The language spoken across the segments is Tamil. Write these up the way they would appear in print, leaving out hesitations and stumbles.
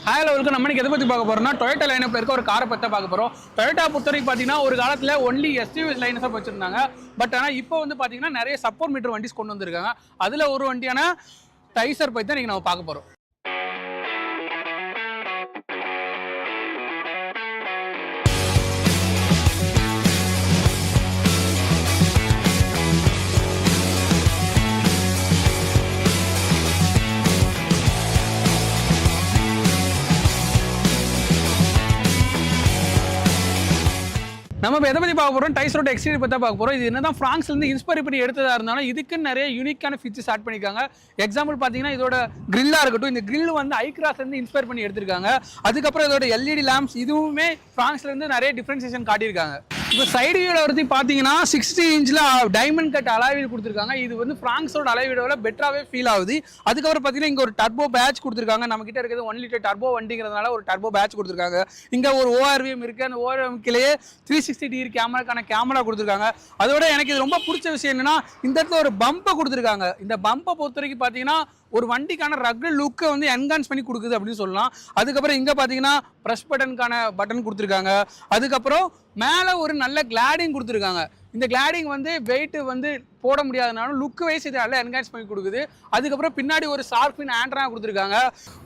ஹாய் லெவலுக்கு நம்ம எதை பற்றி பார்க்க போகிறோம்னா டொயோட்டா லைனப்பில் இருக்க ஒரு காரை பற்றி பார்க்க போகிறோம். டொயோட்டா பொறுத்தவரைக்கும் பார்த்தீங்கன்னா ஒரு காலத்தில் ஒன்லி எஸ்யூவி லைனஸாக வச்சுருந்தாங்க. பட் ஆனால் இப்போ வந்து பார்த்தீங்கன்னா நிறைய சப்போர்ட் மீட்டர் வண்டிஸ் கொண்டு வந்திருக்காங்க. அதில் ஒரு வண்டியான டைசர் பற்றி தான் நீங்கள் நம்ம பார்க்க போகிறோம். நம்ம எதை பற்றி பார்க்க போகிறோம், டைசரோட எக்ஸ்டீரியர் பற்றி பார்க்க போகிறோம். இது என்னதான் ஃப்ரான்ஸ்லேருந்து இன்ஸ்பயர் பண்ணி எடுத்ததாக இருந்தாலும் இதுக்கு நிறைய யூனிக்கான ஃபீச்சர்ஸ் ஆட் பண்ணியிருக்காங்க. எக்ஸாம்பிள் பார்த்தீங்கன்னா இதோட கிரில்லாக இருக்கட்டும், இந்த கிரில் வந்து ஐக்ராஸ்லேருந்து இன்ஸ்பயர் பண்ணி எடுத்திருக்காங்க. அதுக்கப்புறம் இதோட எல்இடி லேம்ப்ஸ் இதுவுமே ஃப்ரான்ஸ்லேருந்து நிறைய டிஃப்ரென்சியேஷன் காட்டியிருக்காங்க. இப்போ சைடு வீலை பற்றி பார்த்தீங்கன்னா 60 இன்ச்சில் டைமண்ட் கட் அலாய்வீல் கொடுத்துருக்காங்க. இது வந்து ஃப்ரான்ஸோட அலாய்வீலோட பெட்டராகவே ஃபீல் ஆகுது. அதுக்கப்புறம் பார்த்தீங்கன்னா இங்கே ஒரு டர்போ பேட்ச் கொடுத்துருக்காங்க. நம்ம கிட்ட இருக்கிறது 1 லிட்டர் டர்போ வண்டிங்கிறதுனால ஒரு டர்போ பேட்ச் கொடுத்துருக்காங்க. இங்கே ஒரு ORVM இருக்குது. அந்த ORVMலேயே 360 டிகிரி கேமரா கொடுத்துருக்காங்க. அதோட எனக்கு இது ரொம்ப பிடிச்ச விஷயம் என்னன்னா இந்த இடத்துல ஒரு பம்பை கொடுத்துருக்காங்க. இந்த பம்பை பொறுத்த வரைக்கும் பார்த்தீங்கன்னா ஒரு வண்டிக்கான ரக்டு லுக்கை வந்து என்ஹான்ஸ் பண்ணி கொடுக்குது அப்படின்னு சொல்லலாம். அதுக்கப்புறம் இங்கே பார்த்தீங்கன்னா ப்ரெஸ் பட்டனுக்கான பட்டன் கொடுத்துருக்காங்க. அதுக்கப்புறம் மேலே ஒரு நல்ல கிளாடிங் கொடுத்துருக்காங்க. இந்த கிளாடிங் வந்து வெயிட் வந்து போட முடியாதனாலும் லுக் வைஸ் இது நல்லா என்ஹான்ஸ் பண்ணி கொடுக்குது. அதுக்கப்புறம் பின்னாடி ஒரு ஷார்பின் ஆண்ட்ரா கொடுத்துருக்காங்க.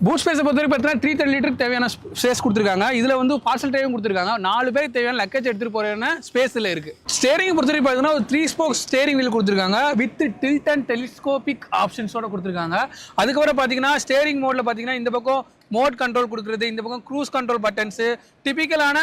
பூட் ஸ்பேஸை பொறுத்தவரைக்கும் பார்த்தீங்கன்னா 330 லிட்டருக்கு தேவையான ஸ்பேஸ் கொடுத்துருக்காங்க. இதில் வந்து பார்சல் டைவும் கொடுத்துருக்காங்க. 4 பேருக்கு தேவையான லக்கேஜ் எடுத்துகிட்டு போகிற ஸ்பேஸில் இருக்குது. ஸ்டேரிங் பொறுத்தவரைக்கும் பார்த்தீங்கன்னா ஒரு 3 ஸ்போக் ஸ்டேரிங் வீல் கொடுத்துருக்காங்க வித் டில்ட் அண்ட் டெலிஸ்கோபிக் ஆப்ஷன்ஸோட கொடுத்துருக்காங்க. அதுக்கப்புறம் பார்த்தீங்கன்னா ஸ்டேரிங் மோடில் பார்த்தீங்கன்னா இந்த பக்கம் மோட் கண்ட்ரோல் கொடுக்குறது, இந்த பக்கம் க்ரூஸ் கண்ட்ரோல் பட்டன்ஸு, டிபிக்கலான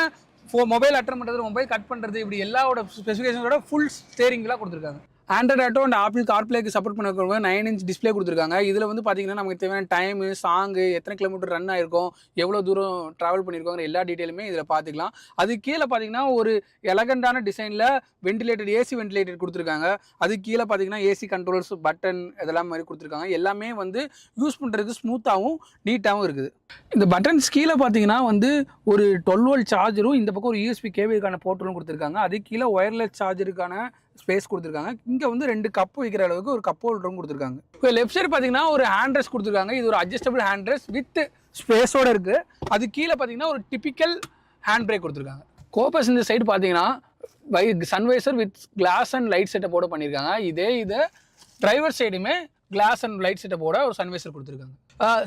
மொபைல் அட்டன் பண்ணுறது, மொபைல் கட் பண்ணுறது, இப்படி எல்லாவோட ஸ்பெசிஃபிகேஷனோட ஃபுல் ஸ்டேரிங்லாம் கொடுத்துருக்காங்க. ஆண்ட்ராய்ட் ஆட்டோ அண்ட் ஆப்பிள் கார்ப்ளேக்கு சப்போர்ட் பண்ண 9 இன்ச் டிஸ்பிளே கொடுத்துருக்காங்க. இதில் வந்து பார்த்தீங்கன்னா நமக்கு தேவையான டைமு, சாங்கு, எத்தனை கிலோமீட்டர் ரன் ஆயிருக்கும், எவ்வளோ தூரம் ட்ராவல் பண்ணியிருக்கோங்கிற எல்லா டீட்டெயிலுமே இதில் பார்த்துக்கலாம். அது கீழே பார்த்தீங்கன்னா ஒரு எலகண்டான டிசைனில் வென்டிலேட்டட் ஏசி வென்டிலேட்டட் கொடுத்துருக்காங்க. அது கீழே பார்த்தீங்கன்னா ஏசி கண்ட்ரோல்ஸ் பட்டன் இதெல்லாம் மாதிரி கொடுத்துருக்காங்க. எல்லாமே வந்து யூஸ் பண்ணுறதுக்கு ஸ்மூத்தாகவும் நீட்டாகவும் இருக்குது. இந்த பட்டன்ஸ் கீழே பார்த்தீங்கன்னா வந்து ஒரு 12 வோல்ட் சார்ஜரும், இந்த பக்கம் ஒரு USB கேபிளுக்கான போர்ட்டலும் கொடுத்துருக்காங்க. அது கீழே ஒயர்லெஸ் சார்ஜருக்கான ஸ்பேஸ் கொடுத்துருக்காங்க. இங்கே வந்து 2 கப்பு வைக்கிற அளவுக்கு ஒரு கப் ஹோல்டரும் கொடுத்துருக்காங்க. இப்போ லெஃப்ட் சைடு பார்த்தீங்கன்னா ஒரு ஹேண்ட் ரெஸ்ட் கொடுத்துருக்காங்க. இது ஒரு அட்ஜஸ்டபிள் ஹேண்ட் ரெஸ்ட் வித் ஸ்பேஸோடு இருக்குது. அது கீழே பார்த்தீங்கன்னா ஒரு டிபிக்கல் ஹேண்ட் பிரேக் கொடுத்துருக்காங்க. கோபஸ் இந்த சைடு பார்த்தீங்கன்னா sun visor with glass and light செட்டப்போட பண்ணியிருக்காங்க. இதை டிரைவர் சைடுமே கிளாஸ் அண்ட் லைட் செட்டப்போட ஒரு சன்வைசர் கொடுத்துருக்காங்க.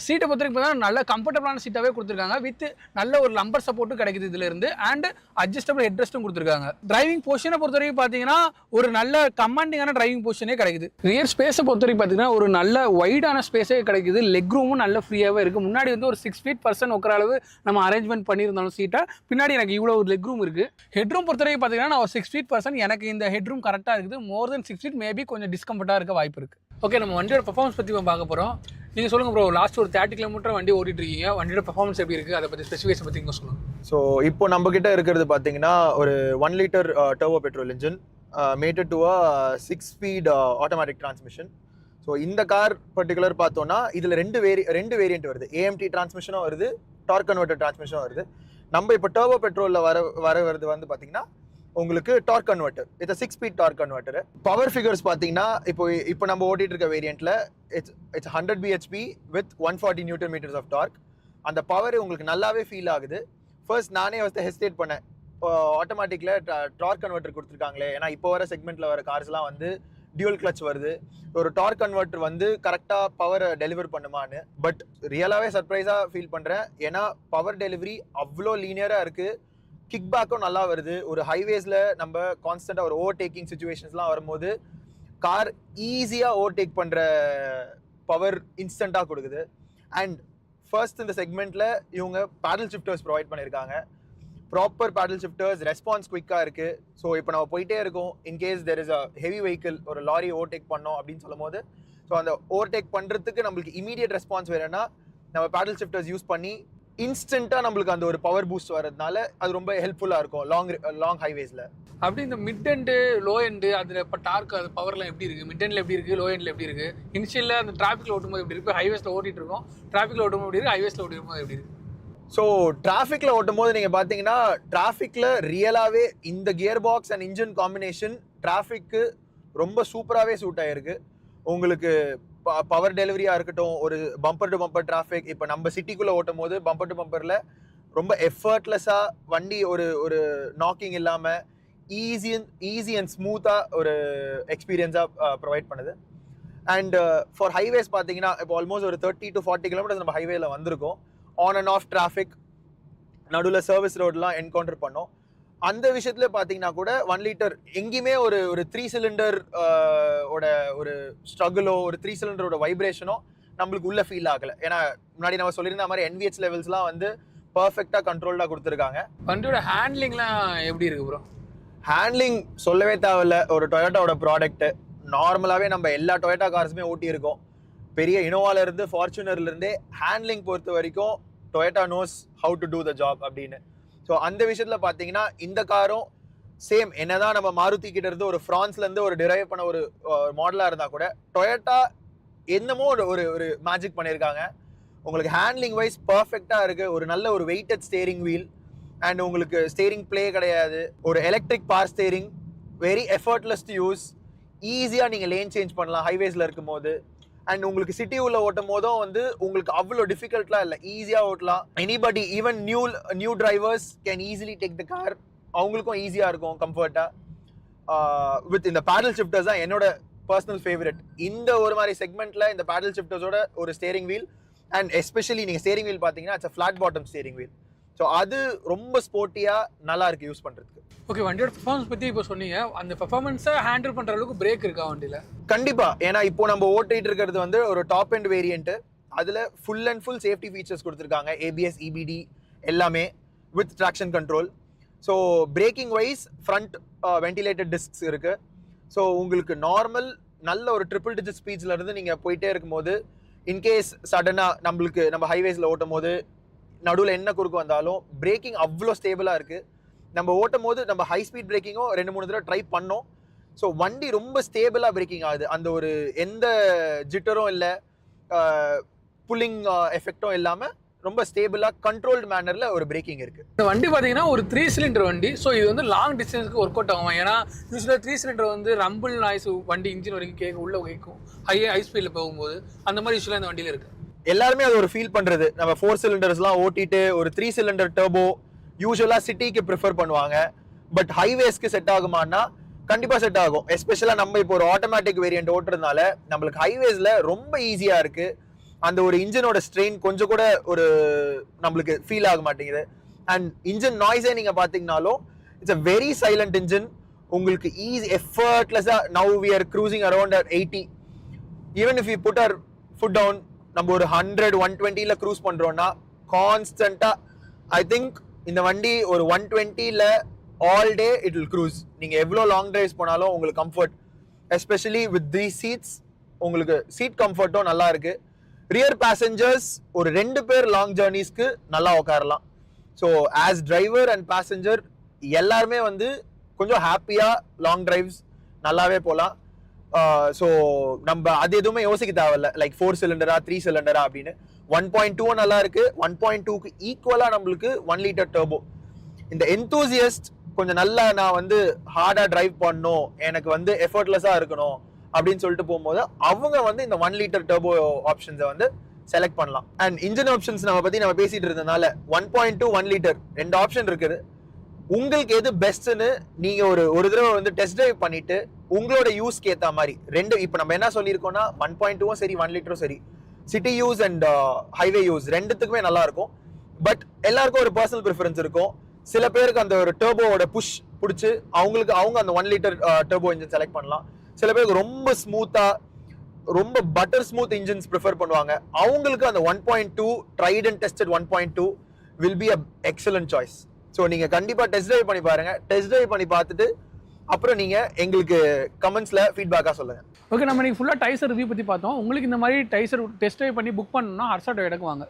சீட்டை பொறுத்த வரைக்கும் பார்த்தீங்கன்னா நல்ல கம்ஃபர்டபுளான சீட்டாகவே கொடுத்துருக்காங்க. வித் நல்ல ஒரு லம்பர் சப்போர்ட்டும் கிடைக்குது இதிலிருந்து. அண்ட் அட்ஜஸ்டபிள் ஹெட்ரெஸ்ட்டும் கொடுத்துருக்காங்க. டிரைவிங் பொசிஷனை பொறுத்த வரைக்கும் பார்த்தீங்கன்னா ஒரு நல்ல கமாண்டிங்கான டிரைவிங் பொசிஷனே கிடைக்குது. ரியர் ஸ்பேஸை பொறுத்த வரைக்கும் பார்த்தீங்கன்னா ஒரு நல்ல வைடான ஸ்பேஸே கிடைக்குது. லெக் ரூமும் நல்ல ஃப்ரீயாகவே இருக்குது. முன்னாடி வந்து ஒரு 6 ஃபீட் பர்சன் உட்கிற அளவு நம்ம அரேஞ்ச்மெண்ட் பண்ணியிருந்தாலும் சீட்டை பின்னாடி எனக்கு இவ்வளோ ஒரு லெக் ரூம் இருக்குது. ஹெட்ரூம் பொறுத்த வரைக்கும் பார்த்தீங்கன்னா நான் ஒரு 6 ஃபீட் பர்சன், எனக்கு இந்த ஹெட்ரூம் கரெக்டாக இருக்குது. மோர் தென் 6 ஃபீட் மேபி கொஞ்சம் டிஸ்கம்ஃபர்ட்டாக இருக்க வாய்ப்பு இருக்குது. ஓகே, நம்ம வண்டியோட பர்ஃபார்மன்ஸ் பற்றி பார்க்க போகிறோம். நீங்கள் சொல்லுங்கள் ப்ரோ, லாஸ்ட் ஒரு 30 கிலோமீட்டர் வண்டி ஓட்டிட்டு இருக்கீங்க. வண்டியோட பர்ஃபார்மன்ஸ் எப்படி இருக்குது, அதை பற்றி ஸ்பெசிஃபிகேஷன் பற்றி நீங்கள் சொல்லுங்கள். ஸோ இப்போ நம்ம கிட்ட இருக்கிறது பார்த்தீங்கன்னா ஒரு 1 litre turbo petrol engine matted to 6 speed automatic transmission. So இந்த கார் பர்டிகுலர் பார்த்தோன்னா இதில் ரெண்டு வேரியன்ட் வருது. AMT டிரான்ஸ்மிஷனும் வருது, டார்க் கன்வெர்ட்டர் டிரான்ஸ்மிஷனும் வருது. நம்ம இப்போ டர்போ பெட்ரோலில் வருது வந்து பார்த்தீங்கன்னா உங்களுக்கு டார்க் கன்வெர்ட்டர். இது 6 speed torque converter. Power figures பார்த்தீங்கன்னா இப்போ நம்ம ஓட்டிட்டு இருக்க வேரியண்ட்ல it's 100 bhp with 140 newton metres of torque. அந்த பவர் உங்களுக்கு நல்லாவே ஃபீல் ஆகுது. ஃபர்ஸ்ட் நானே ஹெசிடேட் பண்ணேன், ஆட்டோமேட்டிக்ல டார்க் கன்வெர்ட்டர் கொடுத்துருக்காங்களே, ஏன்னா இப்போ வர செக்மெண்ட்ல வர கார்ஸ்லாம் வந்து டியூல் கிளச் வருது, ஒரு டார்க் கன்வெர்ட்டர் வந்து கரெக்டாக பவரை டெலிவர் பண்ணுமான்னு. பட் ரியலாகவே சர்ப்ரைஸாக ஃபீல் பண்ணுறேன். ஏன்னா பவர் டெலிவரி அவ்வளோ லீனியராக இருக்குது. கிக் பேக்கும் நல்லா வருது. ஒரு ஹைவேஸில் நம்ம கான்ஸ்டண்ட்டாக ஒரு ஓவர்டேக்கிங் சுச்சுவேஷன்ஸ்லாம் வரும்போது கார் ஈஸியாக ஓவர்டேக் பண்ணுற பவர் இன்ஸ்டண்ட்டாக கொடுக்குது. அண்ட் ஃபர்ஸ்ட் இந்த செக்மெண்ட்டில் இவங்க பேடல் ஷிஃப்டர்ஸ் ப்ரொவைட் பண்ணியிருக்காங்க. ப்ராப்பர் பேடல் ஷிஃப்டர்ஸ், ரெஸ்பான்ஸ் குயிக்காக இருக்குது. ஸோ இப்போ நம்ம போயிட்டே இருக்கோம், in case there is a heavy vehicle, ஒரு லாரி ஓவர்டேக் பண்ணோம் அப்படின்னு சொல்லும் போது, ஸோ அந்த ஓவர்டேக் பண்ணுறதுக்கு நம்மளுக்கு இமீடியட் ரெஸ்பான்ஸ் வேணும்னா நம்ம பேடல் ஷிஃப்டர்ஸ் யூஸ் பண்ணி இன்ஸ்டன்ட்டாக நம்மளுக்கு அந்த ஒரு பவர் பூஸ்ட் வரதுனால அது ரொம்ப ஹெல்ப்ஃபுல்லாக இருக்கும் லாங் ஹைவேஸில். அப்படி இந்த மிட் எண்டு லோ எண்டு அதில் இப்போ டார்க் அது பவர்லாம் எப்படி இருக்குது, மிட் எண்டில் எப்படி இருக்குது, லோ எண்டில் எப்படி இருக்குது, இனிஷியலில் அந்த டிராஃபிக்கில் ஓட்டும்போது எப்படி இருக்குது, ஹைவேஸில் ஓட்டிகிட்டு இருக்கோம், டிராஃபிக்கில் ஓட்டும்போது எப்படி இருக்குது, ஹைவேஸில் ஓட்டும்போது எப்படி இருக்குது? ஸோ டிராஃபிக்கில் ஓட்டும் போது நீங்கள் பார்த்தீங்கன்னா டிராஃபிக்கில் ரியலாகவே இந்த gear box and engine combination டிராஃபிக்கு ரொம்ப சூப்பராகவே சூட் ஆகிருக்கு. உங்களுக்கு பவர் டெலிவரியா இருக்கட்டும், ஒரு பம்பர் டு பம்பர் டிராஃபிக், இப்போ நம்ம சிட்டிக்குள்ள ஓட்டும் போது பம்பர் டு பம்பர்ல ரொம்ப எஃபர்ட்லெஸ்ஸா வண்டி ஒரு ஒரு நாக்கிங் இல்லாம ஈஸி அண்ட் ஸ்மூத்தா ஒரு எக்ஸ்பீரியன்ஸா ப்ரொவைட் பண்ணுது. அண்ட் ஃபார் ஹைவேஸ் பார்த்தீங்கன்னா இப்போ ஆல்மோஸ்ட் ஒரு 30 to 40 கிலோமீட்டர்ஸ் நம்ம ஹைவேல வந்திருக்கோம். ஆன் அண்ட் ஆஃப் டிராஃபிக், நடுவில் சர்வீஸ் ரோட்லாம் என்கவுண்டர் பண்ணோம். அந்த விஷயத்துல பார்த்தீங்கன்னா கூட 1 லிட்டர் எங்கேயுமே ஒரு ஒரு 3 சிலிண்டர் ஓட ஒரு ஸ்ட்ரகிளோ ஒரு 3 சிலிண்டரோட வைப்ரேஷனோ நம்மளுக்கு உள்ள ஃபீல் ஆகலை. ஏன்னா முன்னாடி நம்ம சொல்லியிருந்த மாதிரி NVH லெவல்ஸ்லாம் வந்து பர்ஃபெக்டாக கண்ட்ரோல்டாக கொடுத்துருக்காங்க. வண்டியோட ஹேண்ட்லிங்லாம் எப்படி இருக்கு ப்ரோ? ஹேண்ட்லிங் சொல்லவே தேவையில்ல. ஒரு டொயோட்டாவோட ப்ராடக்ட். நார்மலாகவே நம்ம எல்லா டொயோட்டா கார்ஸுமே ஓட்டியிருக்கோம். பெரிய இனோவால இருந்து ஃபார்ச்சுனர்ல இருந்தே ஹேண்ட்லிங் பொறுத்த வரைக்கும் Toyota knows how to do the job அப்படின்னு. ஸோ அந்த விஷயத்தில் பார்த்தீங்கன்னா இந்த காரும் சேம். என்னதான் நம்ம மாருதி கிட்ட இருந்து ஒரு ஃப்ரான்ஸ்ல இருந்து ஒரு டிரைவ் பண்ண ஒரு மாடலாக இருந்தால் கூட டொயோட்டா என்னமோ ஒரு ஒரு மேஜிக் பண்ணியிருக்காங்க. உங்களுக்கு ஹேண்ட்லிங் வைஸ் பர்ஃபெக்டாக இருக்குது. ஒரு நல்ல ஒரு வெயிட்டட் ஸ்டேரிங் வீல் அண்ட் உங்களுக்கு ஸ்டேரிங் பிளே கிடையாது. ஒரு electric power steering, very effortless to use. ஈஸியாக நீங்கள் லேன் சேஞ்ச் பண்ணலாம் ஹைவேஸில் இருக்கும் போது. அண்ட் உங்களுக்கு சிட்டி உள்ள ஓட்டும் போதும் வந்து உங்களுக்கு அவ்வளோ டிஃபிகல்ட்லாம் இல்லை, ஈஸியாக ஓட்டலாம். Anybody even new drivers can easily take the car. அவங்களுக்கும் ஈஸியாக இருக்கும் கம்ஃபர்ட்டாக. வித் இந்த பேடல் ஷிஃப்டர்ஸ் தான் என்னோட பர்சனல் ஃபேவரட். இந்த ஒரு மாதிரி செக்மெண்ட்டில் இந்த பேடல் ஷிஃப்டர்ஸோட ஒரு ஸ்டேரிங் வீல் அண்ட் எஸ்பெஷலி நீங்கள் ஸ்டேரிங் வீல் பார்த்தீங்கன்னா it's flat bottom steering wheel. So அது ரொம்ப ஸ்போர்ட்டியாக நல்லா இருக்குது யூஸ் பண்ணுறதுக்கு. ஓகே, வண்டியோட பெர்ஃபார்மன்ஸ் பற்றி இப்போ சொன்னீங்க. அந்த பெர்ஃபார்மன்ஸை ஹேண்டில் பண்ணுற அளவுக்கு பிரேக் இருக்கா வண்டியில்? கண்டிப்பாக. ஏன்னா இப்போ நம்ம ஓட்டிகிட்டு இருக்கிறது வந்து ஒரு டாப் அண்ட் வேரியன்ட்டு. அதில் full and full safety features கொடுத்துருக்காங்க. ABS, EBD எல்லாமே with traction control. So braking wise front ventilated discs இருக்குது. ஸோ உங்களுக்கு நார்மல் நல்ல ஒரு ட்ரிபிள் டிஜிட் ஸ்பீட்ஸில் இருந்து நீங்கள் போயிட்டே இருக்கும்போது இன்கேஸ் சடனாக நம்ம ஹைவேஸில் ஓட்டும் போது நடுவில் என்ன குறுக்கு வந்தாலும் பிரேக்கிங் அவ்வளோ ஸ்டேபிளாக இருக்குது. நம்ம ஓட்டும் போது நம்ம ஹை ஸ்பீட் பிரேக்கிங்கும் 2-3 தடவை ட்ரை பண்ணோம். ஸோ வண்டி ரொம்ப ஸ்டேபிளாக பிரேக்கிங் ஆகுது. அந்த ஒரு எந்த ஜிட்டரும் இல்லை, புல்லிங் எஃபெக்டும் இல்லாமல் ரொம்ப ஸ்டேபிளாக கண்ட்ரோல்டு மேனரில் ஒரு பிரேக்கிங் இருக்குது. இந்த வண்டி பார்த்தீங்கன்னா ஒரு 3 சிலிண்டர் வண்டி. ஸோ இது வந்து லாங் டிஸ்டன்ஸ்க்கு ஒர்க் அவுட் ஆகும். ஏன்னா யூஸ்வலாக 3 சிலிண்டர் வந்து ரம்பிள் நாய்ஸ் வண்டி இன்ஜின் வரைக்கும் கேட்க உள்ள கேட்கும் ஹை ஸ்பீடில் போகும்போது. அந்த மாதிரி யூஸ்வலாக இந்த வண்டியில் இருக்குது. எல்லாருமே அது ஒரு ஃபீல் பண்ணுறது. நம்ம 4 சிலிண்டர்ஸ்லாம் ஓட்டிட்டு ஒரு 3 சிலிண்டர் டர்போ யூஸ்வலாக சிட்டிக்கு ப்ரிஃபர் பண்ணுவாங்க. பட் ஹைவேஸ்க்கு செட் ஆகுமான்னா கண்டிப்பாக செட் ஆகும். எஸ்பெஷலாக நம்ம இப்போ ஒரு ஆட்டோமேட்டிக் வேரியன்ட் ஓட்டுறதுனால நம்மளுக்கு ஹைவேஸில் ரொம்ப ஈஸியாக இருக்குது. அந்த ஒரு இன்ஜினோட ஸ்ட்ரெயின் கொஞ்சம் கூட ஒரு நம்மளுக்கு ஃபீல் ஆக மாட்டேங்குது. அண்ட் இன்ஜின் நாய்ஸே நீங்கள் பார்த்தீங்கன்னாலும் it's a very silent engine. உங்களுக்கு ஈஸி எஃபர்ட்லெஸ்ஸாக now we are cruising around at 80. Even if you put our foot down, நம்ம ஒரு 100-120ல க்ரூஸ் பண்ணுறோன்னா கான்ஸ்டண்ட்டாக ஐ திங்க் இந்த வண்டி ஒரு 120ல all day it will cruise. நீங்கள் எவ்வளோ லாங் டிரைவ்ஸ் போனாலும் உங்களுக்கு comfort, especially with the seats உங்களுக்கு சீட் கம்ஃபர்ட்டும் நல்லா இருக்கு. ரியர் பேசஞ்சர்ஸ் ஒரு 2 பேர் லாங் ஜேர்னிஸ்க்கு நல்லா உட்காரலாம். So as driver and passenger எல்லாருமே வந்து கொஞ்சம் ஹாப்பியாக லாங் டிரைவ்ஸ் நல்லாவே போகலாம். ஸோ நம்ம அது எதுவுமே யோசிக்க தேவையில்ல, லைக் 4 சிலிண்டரா 3 சிலிண்டரா அப்படின்னு. 1.2 நல்லா இருக்கு. 1.2க்கு ஈக்குவலாக நம்மளுக்கு 1 லிட்டர் டர்போ. இந்த என்தூசியஸ்ட் கொஞ்சம் நல்லா நான் வந்து ஹார்டாக டிரைவ் பண்ணணும், எனக்கு வந்து எஃபர்ட்லெஸ்ஸாக இருக்கணும் அப்படின்னு சொல்லிட்டு போகும்போது அவங்க வந்து இந்த 1 லிட்டர் டர்போ ஆப்ஷன்ஸை வந்து செலக்ட் பண்ணலாம். அண்ட் இன்ஜின் ஆப்ஷன்ஸ் நம்ம பேசிட்டு இருந்ததுனால 1.2 1 லிட்டர் 2 ஆப்ஷன் இருக்குது. உங்களுக்கு எது பெஸ்ட்னு நீங்க ஒரு தடவை வந்து டெஸ்ட் டிரைவ் பண்ணிட்டு உங்களோட யூஸ்க்கு ஏற்ற மாதிரி இப்போ நம்ம என்ன சொல்லியிருக்கோம்னா 1.2வும் சரி 1 லிட்டரும் சரி city use and highway use ரெண்டுத்துக்குமே நல்லா இருக்கும். பட் எல்லாருக்கும் ஒரு பர்சனல் ப்ரிஃபரன்ஸ் இருக்கும். சில பேருக்கு அந்த ஒரு டர்போவோட புஷ் பிடிச்சி அவங்க அந்த 1 லிட்டர் டர்போ இன்ஜின் செலக்ட் பண்ணலாம். சில பேருக்கு ரொம்ப ஸ்மூத்தா ரொம்ப பட்டர் ஸ்மூத் இன்ஜின்ஸ் ப்ரிஃபர் பண்ணுவாங்க. அவங்களுக்கு அந்த 1.2 tried and tested 1.2 will be a excellent choice. So நீங்க கண்டிப்பா டெஸ்ட் டிரைவ் பண்ணி பாருங்க. டெஸ்ட் டிரைவ் பண்ணி பார்த்துட்டு அப்புறம் நீங்க எங்களுக்கு கமெண்ட்ஸ்ல ஃபீட்பேக்கா சொல்லுங்க. ஓகே, நம்ம நீங்க ஃபுல்லா டைசர் ரிவ்யூ பத்தி பார்த்தோம். உங்களுக்கு இந்த மாதிரி டைசர் டெஸ்ட் டிரைவ் பண்ணி புக் பண்ணணும்னா ஹர்ஷா டொயோட்டாக்கு வாங்க.